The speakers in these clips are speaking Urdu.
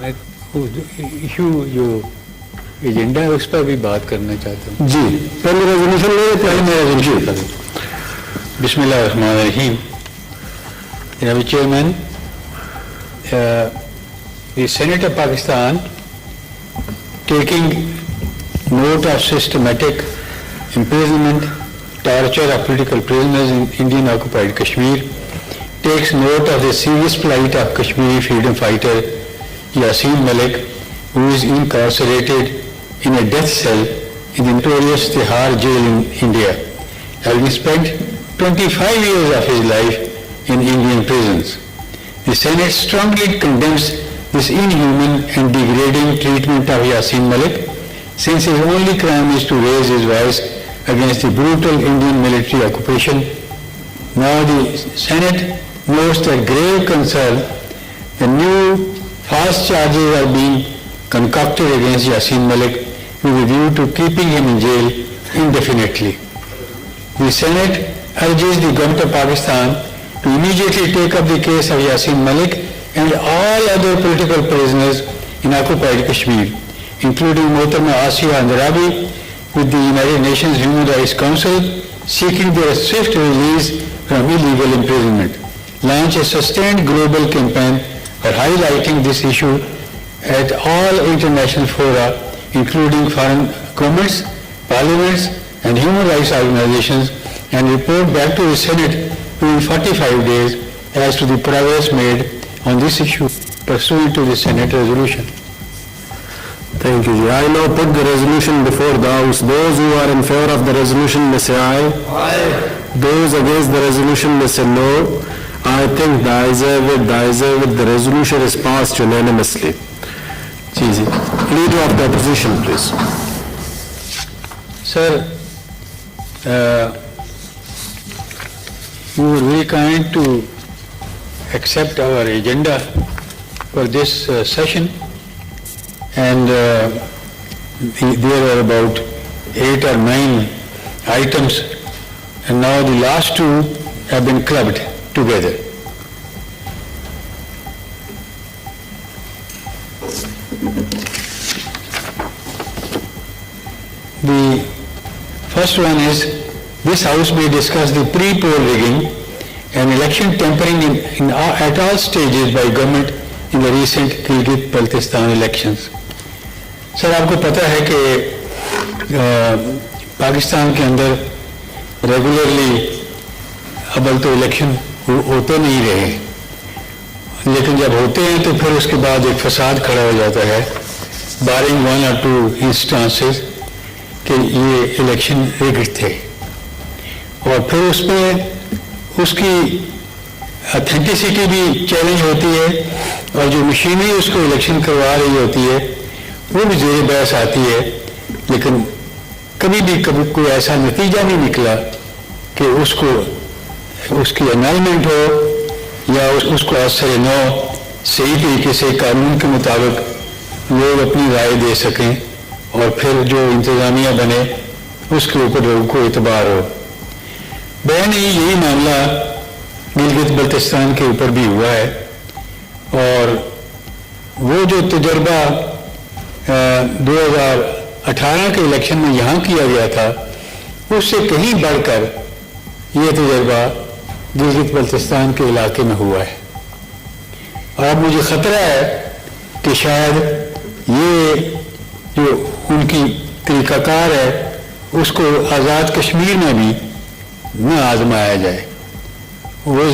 ایشو جو ایجنڈا ہے اس پر بھی بات کرنا چاہتا ہوں. جی پہلے ریزولوشن لے لیتے ہیں. میرا ریزولوشن بسم اللہ الرحمن الرحیم. جناب chairman, the Senate of Pakistan, taking note of systematic imprisonment, torture of political prisoners in Indian occupied Kashmir, takes note of the serious plight of Kashmiri freedom fighter Yasin Malik, who is incarcerated in a death cell in the notorious Tihar jail in India, having spent 25 years of his life in Indian prisons. The Senate strongly condemns this inhuman and degrading treatment of Yasin Malik, since his only crime is to raise his voice against the brutal Indian military occupation. Now the Senate notes that grave concern the new false charges are being concocted against Yasin Malik with a view to keeping him in jail indefinitely. The Senate urges the government of Pakistan to immediately take up the case of Yasin Malik and all other political prisoners in occupied Kashmir, including Mohtarama Asiya Andarabi, with the United Nations Human Rights Council, seeking their swift release from illegal imprisonment. Launch a sustained global campaign for highlighting this issue at all international fora, including foreign governments, parliaments, and human rights organizations, and report back to the Senate within 45 days as to the progress made on this issue pursuant to the Senate resolution. Thank you. I now put the resolution before the House. Those who are in favor of the resolution may say aye. Aye. Those against the resolution may say no. I think the ayes have it. The resolution is passed unanimously. Leader of the opposition, please. Sir, you were very kind to accept our agenda for this session, and there are about 8 or 9 items, and now the last 2 have been clubbed together. The first one is, this House may discuss the pre-poll rigging and election tampering at all stages by government in the recent Gilgit-Baltistan elections. سر آپ کو پتہ ہے کہ پاکستان کے اندر ریگولرلی ابل تو الیکشن ہوتے نہیں رہے، لیکن جب ہوتے ہیں تو پھر اس کے بعد ایک فساد کھڑا ہو جاتا ہے، بارنگ 1 or 2 انسٹانسز کہ یہ الیکشن ریگڈ تھے، اور پھر اس میں اس کی اتھینٹسٹی بھی چیلنج ہوتی ہے، اور جو مشینری اس کو الیکشن کروا رہی ہوتی ہے وہ بھی زیر بحث آتی ہے، لیکن کبھی کوئی ایسا نتیجہ نہیں نکلا کہ اس کی انالمنٹ ہو یا اس کو اثر نو صحیح طریقے سے قانون کے مطابق لوگ اپنی رائے دے سکیں، اور پھر جو انتظامیہ بنے اس کے اوپر لوگوں کو اعتبار ہو. بہن یہی معاملہ گلگت بلتستان کے اوپر بھی ہوا ہے، اور وہ جو تجربہ 2018 کے الیکشن میں یہاں کیا گیا تھا اس سے کہیں بڑھ کر یہ تجربہ گلگت بلتستان کے علاقے میں ہوا ہے. اب مجھے خطرہ ہے کہ شاید یہ جو ان کی طریقہ کار ہے اس کو آزاد کشمیر میں بھی نہ آزمایا جائے. وہ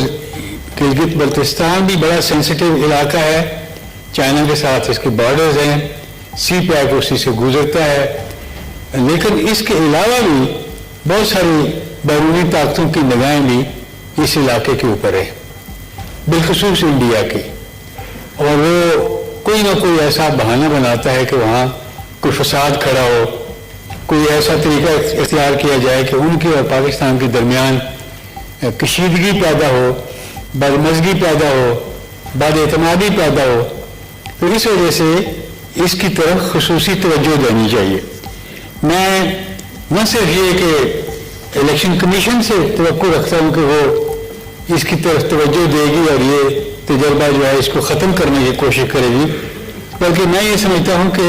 گلگت بلتستان بھی بڑا سینسٹیو علاقہ ہے، چائنا کے ساتھ اس کے بارڈرز ہیں، سی پیک اسی سے گزرتا ہے، لیکن اس کے علاوہ بھی بہت ساری بیرونی طاقتوں کی نگاہیں بھی اس علاقے کے اوپر ہے، بالخصوص انڈیا کی، اور وہ کوئی نہ کوئی ایسا بہانہ بناتا ہے کہ وہاں کوئی فساد کھڑا ہو، کوئی ایسا طریقہ اختیار کیا جائے کہ ان کے اور پاکستان کے درمیان کشیدگی پیدا ہو، بدمزگی پیدا ہو، بد اعتمادی پیدا ہو. تو اس وجہ سے اس کی طرف خصوصی توجہ دینی چاہیے. میں نہ صرف یہ کہ الیکشن کمیشن سے توقع رکھتا ہوں کہ وہ اس کی طرف توجہ دے گی اور یہ تجربہ جو ہے اس کو ختم کرنے کی کوشش کرے گی، بلکہ میں یہ سمجھتا ہوں کہ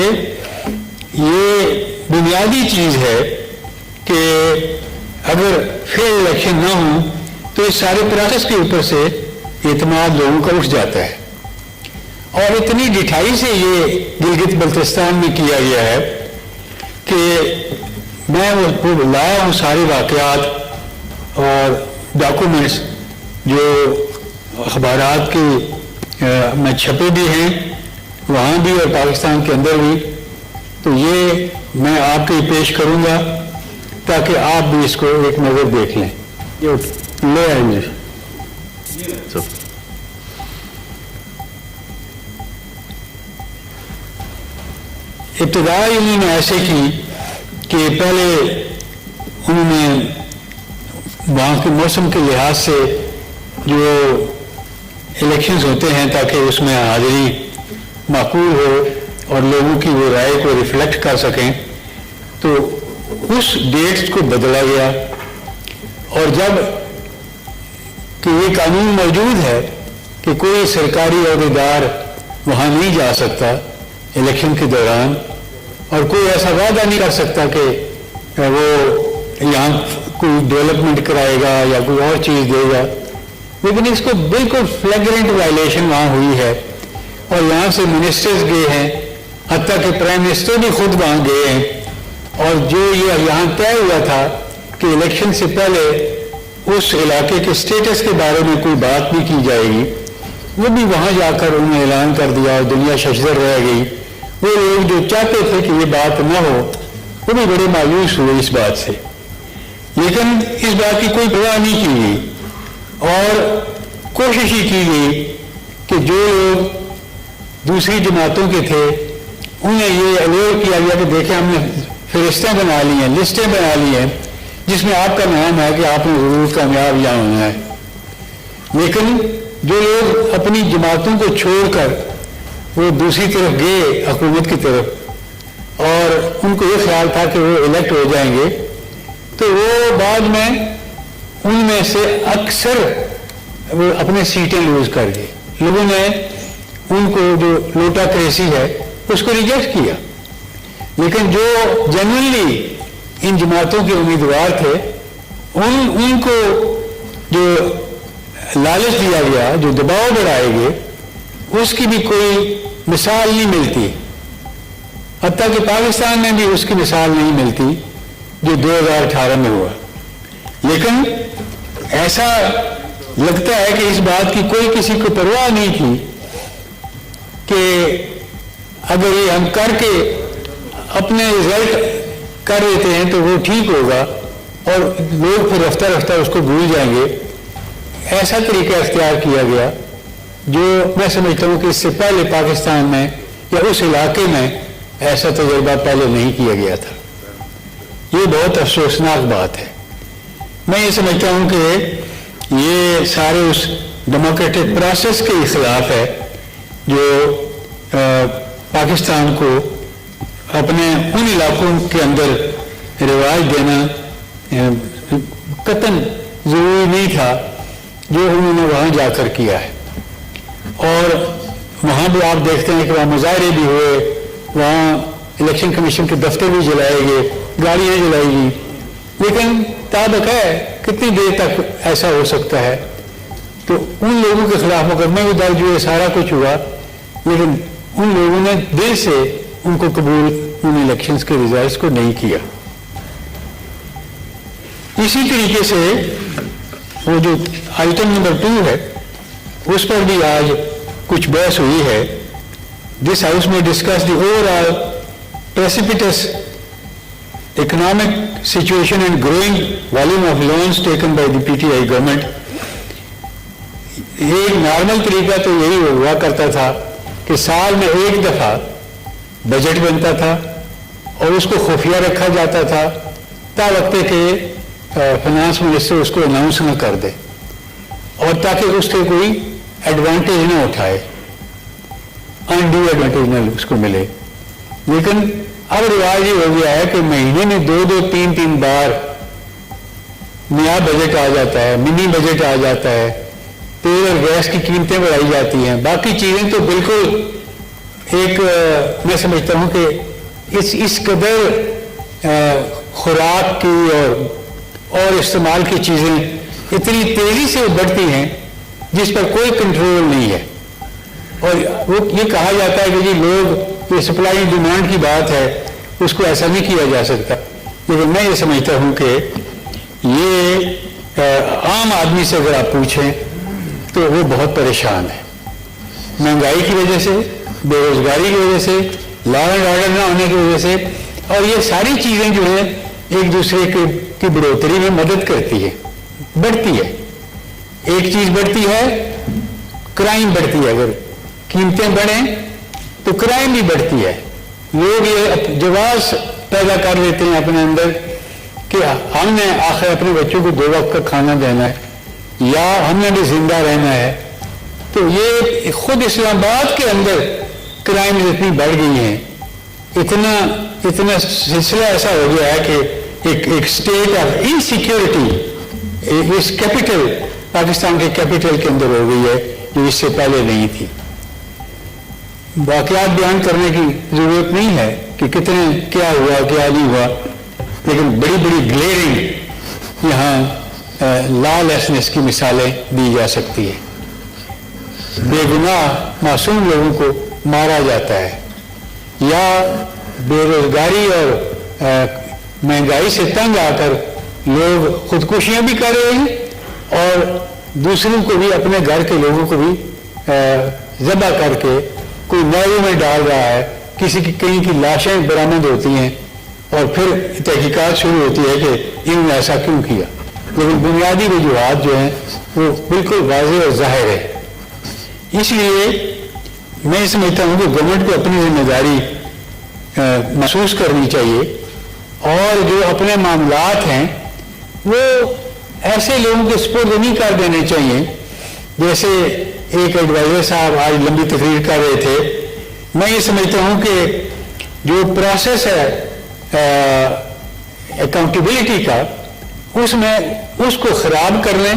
یہ بنیادی چیز ہے کہ اگر فیئر الیکشن نہ ہوں تو اس سارے پروسیس کے اوپر سے اعتماد لوگوں کا اٹھ جاتا ہے. اور اتنی ڈٹھائی سے یہ گلگت بلتستان میں کیا گیا ہے کہ میں وہ لایا ہوں سارے واقعات اور ڈاکومنٹس جو اخبارات کی میں چھپے بھی ہیں وہاں بھی اور پاکستان کے اندر بھی. تو یہ میں آپ کے پیش کروں گا تاکہ آپ بھی اس کو ایک نظر دیکھ لیں. لے آئیں گے. ابتدا انہوں نے ایسے کی کہ پہلے انہوں نے وہاں کے موسم کے لحاظ سے جو الیکشنز ہوتے ہیں تاکہ اس میں حاضری معقول ہو اور لوگوں کی وہ رائے کو ریفلیکٹ کر سکیں، تو اس ڈیٹس کو بدلا گیا. اور جب کہ یہ قانون موجود ہے کہ کوئی سرکاری عہدیدار وہاں نہیں جا سکتا الیکشن کے دوران، اور کوئی ایسا وعدہ نہیں کر سکتا کہ وہ یہاں کوئی ڈیولپمنٹ کرائے گا یا کوئی اور چیز دے گا، لیکن اس کو بالکل فلیگرنٹ وائلیشن وہاں ہوئی ہے. اور یہاں سے منسٹرز گئے ہیں، حتیٰ کہ پرائم منسٹر بھی خود وہاں گئے ہیں. اور جو یہ یہاں طے ہوا تھا کہ الیکشن سے پہلے اس علاقے کے سٹیٹس کے بارے میں کوئی بات نہیں کی جائے گی، وہ بھی وہاں جا کر انہوں نے اعلان کر دیا اور دنیا ششدر رہ گئی. وہ لوگ جو چاہتے تھے کہ یہ بات نہ ہو وہ بھی بڑے مایوس ہوئے اس بات سے، لیکن اس بات کی کوئی پرواہ نہیں کی گئی اور کوشش ہی کی گئی کہ جو لوگ دوسری جماعتوں کے تھے انہیں یہ اویئر کیا گیا کہ دیکھیں ہم نے فہرستیں بنا لی ہیں، لسٹیں بنا لی ہیں جس میں آپ کا نام ہے کہ آپ نے ضرور کامیاب یہاں ہونا ہے. لیکن جو لوگ اپنی جماعتوں کو چھوڑ کر وہ دوسری طرف گئے حکومت کی طرف اور ان کو یہ خیال تھا کہ وہ الیکٹ ہو جائیں گے، تو وہ بعد میں ان میں سے اکثر وہ اپنے سیٹیں لوز کر گئے. لوگوں نے ان کو جو لوٹا کریسی ہے اس کو ریجیکٹ کیا. لیکن جو جنرلی ان جماعتوں کے امیدوار تھے ان کو جو لالچ دیا گیا، جو دباؤ بڑھائے گئے، اس کی بھی کوئی مثال نہیں ملتی. حتیٰ کہ پاکستان میں بھی اس کی مثال نہیں ملتی جو 2018 میں ہوا. لیکن ایسا لگتا ہے کہ اس بات کی کوئی کسی کو پرواہ نہیں تھی کہ اگر یہ ہم کر کے اپنے رزلٹ کر لیتے ہیں تو وہ ٹھیک ہوگا اور لوگ پھر رفتہ رفتہ اس کو بھول جائیں گے. ایسا طریقہ اختیار کیا گیا جو میں سمجھتا ہوں کہ اس سے پہلے پاکستان میں یا اس علاقے میں ایسا تجربہ پہلے نہیں کیا گیا تھا. یہ بہت افسوسناک بات ہے. میں یہ سمجھتا ہوں کہ یہ سارے اس ڈیموکریٹک پروسیس کے خلاف ہے جو پاکستان کو اپنے ان علاقوں کے اندر رواج دینا قطعاً ضروری نہیں تھا جو انہوں نے وہاں جا کر کیا ہے. اور وہاں بھی آپ دیکھتے ہیں کہ وہاں مظاہرے بھی ہوئے، وہاں الیکشن کمیشن کے دفتر بھی جلائے گئے، گاڑیاں جلائی گئی. لیکن تابق ہے کتنی دیر تک ایسا ہو سکتا ہے. تو ان لوگوں کے خلاف مقدمے بھی درج ہوئے، سارا کچھ ہوا، لیکن ان لوگوں نے دل سے ان کو قبول ان الیکشنز کے ریزلٹس کو نہیں کیا. اسی طریقے سے وہ جو آئٹم نمبر 2 ہے اس پر بھی آج کچھ بحث ہوئی ہے. دس ہاؤس میں ڈسکس دی اوور آل پریسیپیٹس economic situation and growing volume of loans taken by the PTI government. ایک نارمل طریقہ تو یہی ہوا کرتا تھا کہ سال میں ایک دفعہ بجٹ بنتا تھا اور اس کو خفیہ رکھا جاتا تھا تا وقت کہ فائنانس منسٹر اس کو اناؤنس نہ کر دے اور تاکہ اس کے کوئی ایڈوانٹیج نہ اٹھائے، انڈیو ایڈوانٹیج نہ اس کو ملے. لیکن اب رواج یہ ہو گیا ہے کہ مہینے میں 2-2 3-3 بار نیا بجٹ آ جاتا ہے، منی بجٹ آ جاتا ہے، تیل اور گیس کی قیمتیں بڑھائی جاتی ہیں، باقی چیزیں تو بالکل ایک میں سمجھتا ہوں کہ اس قدر خوراک کی اور استعمال کی چیزیں اتنی تیزی سے بڑھتی ہیں جس پر کوئی کنٹرول نہیں ہے، اور وہ یہ کہا جاتا ہے کہ جی لوگ، یہ سپلائی ڈیمانڈ کی بات ہے، اس کو ایسا نہیں کیا جا سکتا، لیکن میں یہ سمجھتا ہوں کہ یہ عام آدمی سے اگر آپ پوچھیں تو وہ بہت پریشان ہے، مہنگائی کی وجہ سے، بے روزگاری کی وجہ سے، لا اینڈ آرڈر نہ ہونے کی وجہ سے، اور یہ ساری چیزیں جو ہیں ایک دوسرے کی بڑھوتری میں مدد کرتی ہے، بڑھتی ہے۔ ایک چیز بڑھتی ہے، کرائم بڑھتی ہے، اگر قیمتیں بڑھیں تو کرائم بھی بڑھتی ہے، لوگ یہ جواز پیدا کر لیتے ہیں اپنے اندر کہ ہم نے آخر اپنے بچوں کو 2 وقت کا کھانا دینا ہے یا ہم نے بھی زندہ رہنا ہے، تو یہ خود اسلام آباد کے اندر کرائم اتنی بڑھ گئی ہیں، اتنا سلسلہ ایسا ہو گیا ہے کہ ایک اسٹیٹ آف انسیکیورٹی اس کیپٹل، پاکستان کے کیپٹل کے اندر ہو گئی ہے جو اس سے پہلے نہیں تھی۔ واقعات بیان کرنے کی ضرورت نہیں ہے کہ کتنے کیا ہوا کیا نہیں ہوا، لیکن بڑی بڑی گلیئرنگ یہاں لا لیسنس کی مثالیں دی جا سکتی ہیں۔ بے گناہ معصوم لوگوں کو مارا جاتا ہے، یا بے روزگاری اور مہنگائی سے تنگ آ کر لوگ خودکشیاں بھی کر رہے ہیں اور دوسروں کو بھی، اپنے گھر کے لوگوں کو بھی ذبح کر کے کوئی نہروں میں ڈال رہا ہے، کہیں کی لاشیں برآمد ہوتی ہیں اور پھر تحقیقات شروع ہوتی ہے کہ انہوں نے ایسا کیوں کیا، لیکن بنیادی وجوہات جو ہیں وہ بالکل واضح اور ظاہر ہے۔ اس لیے میں سمجھتا ہوں کہ گورنمنٹ کو اپنی ذمہ داری محسوس کرنی چاہیے، اور جو اپنے معاملات ہیں وہ ایسے لوگوں کے سپرد نہیں کر دینے چاہیے۔ جیسے ایک ایڈوائزر صاحب آج لمبی تقریر کر رہے تھے، میں یہ سمجھتا ہوں کہ جو پروسیس ہے اکاؤنٹیبلٹی کا، اس میں اس کو خراب کر لیں،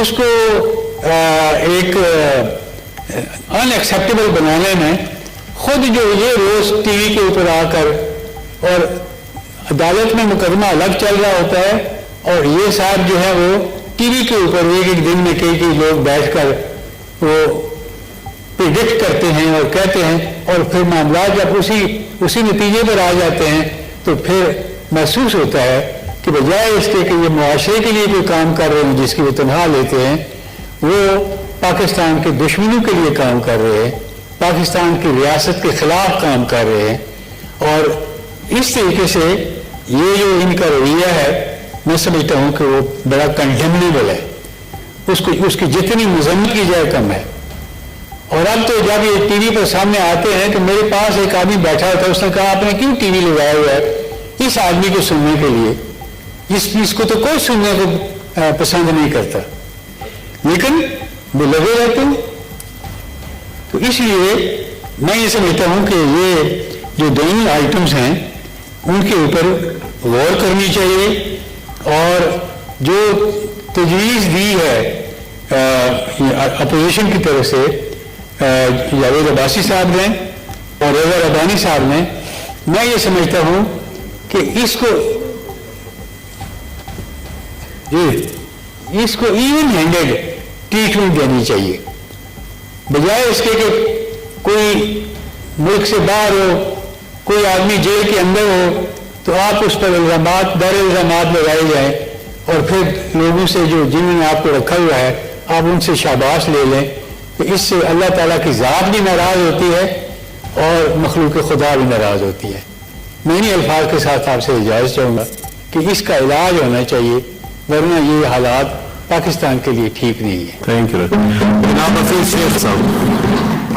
اس کو ایک ان ایکسیپٹیبل بنانے میں خود جو یہ روز ٹی وی کے اوپر آ کر، اور عدالت میں مقدمہ الگ چل رہا ہوتا ہے اور یہ صاحب جو ہے وہ ٹی وی کے اوپر ایک دن میں کئی لوگ بیٹھ کر وہ پریڈکٹ کرتے ہیں اور کہتے ہیں، اور پھر معاملات جب اسی نتیجے پر آ جاتے ہیں تو پھر محسوس ہوتا ہے کہ بجائے اس کے کہ یہ معاشرے کے لیے کوئی کام کر رہے ہیں جس کی وہ تنخواہ لیتے ہیں، وہ پاکستان کے دشمنوں کے لیے کام کر رہے ہیں، پاکستان کی ریاست کے خلاف کام کر رہے ہیں۔ اور اس طریقے سے یہ جو ان کا رویہ ہے، میں سمجھتا ہوں کہ وہ بڑا کنڈیمنیبل ہے، اس کی جتنی مذمت کی جائے کم ہے۔ اور اب تو جب یہ ٹی وی پر سامنے آتے ہیں تو میرے پاس ایک آدمی بیٹھا ہوتا ہے، اس نے کہا آپ نے کیوں ٹی وی لگایا ہوا ہے اس آدمی کو سننے کے لیے؟ اس کو تو کوئی سننے کو پسند نہیں کرتا، لیکن وہ لگے رہتے ہیں۔ تو اس لیے میں یہ سمجھتا ہوں کہ یہ جو دونوں آئٹمس ہیں ان کے اوپر غور کرنی چاہیے، اور جو تجویز دی ہے اپوزیشن کی طرف سے جاوید عباسی صاحب نے اور رضا ربانی صاحب نے، میں یہ سمجھتا ہوں کہ اس کو ایون ہینڈڈ ٹریٹمنٹ دینی چاہیے، بجائے اس کے کہ کوئی ملک سے باہر ہو، کوئی آدمی جیل کے اندر ہو تو آپ اس پر الزامات لگائے جائیں، اور پھر لوگوں سے جنہوں نے آپ کو رکھا ہوا ہے آپ ان سے شاباش لے لیں، تو اس سے اللہ تعالیٰ کی ذات بھی ناراض ہوتی ہے اور مخلوق خدا بھی ناراض ہوتی ہے۔ میں انہی الفاظ کے ساتھ آپ سے اجازت چاہوں گا کہ اس کا علاج ہونا چاہیے، ورنہ یہ حالات پاکستان کے لیے ٹھیک نہیں ہے۔ تھینک یو جناب حفیظ شیخ صاحب۔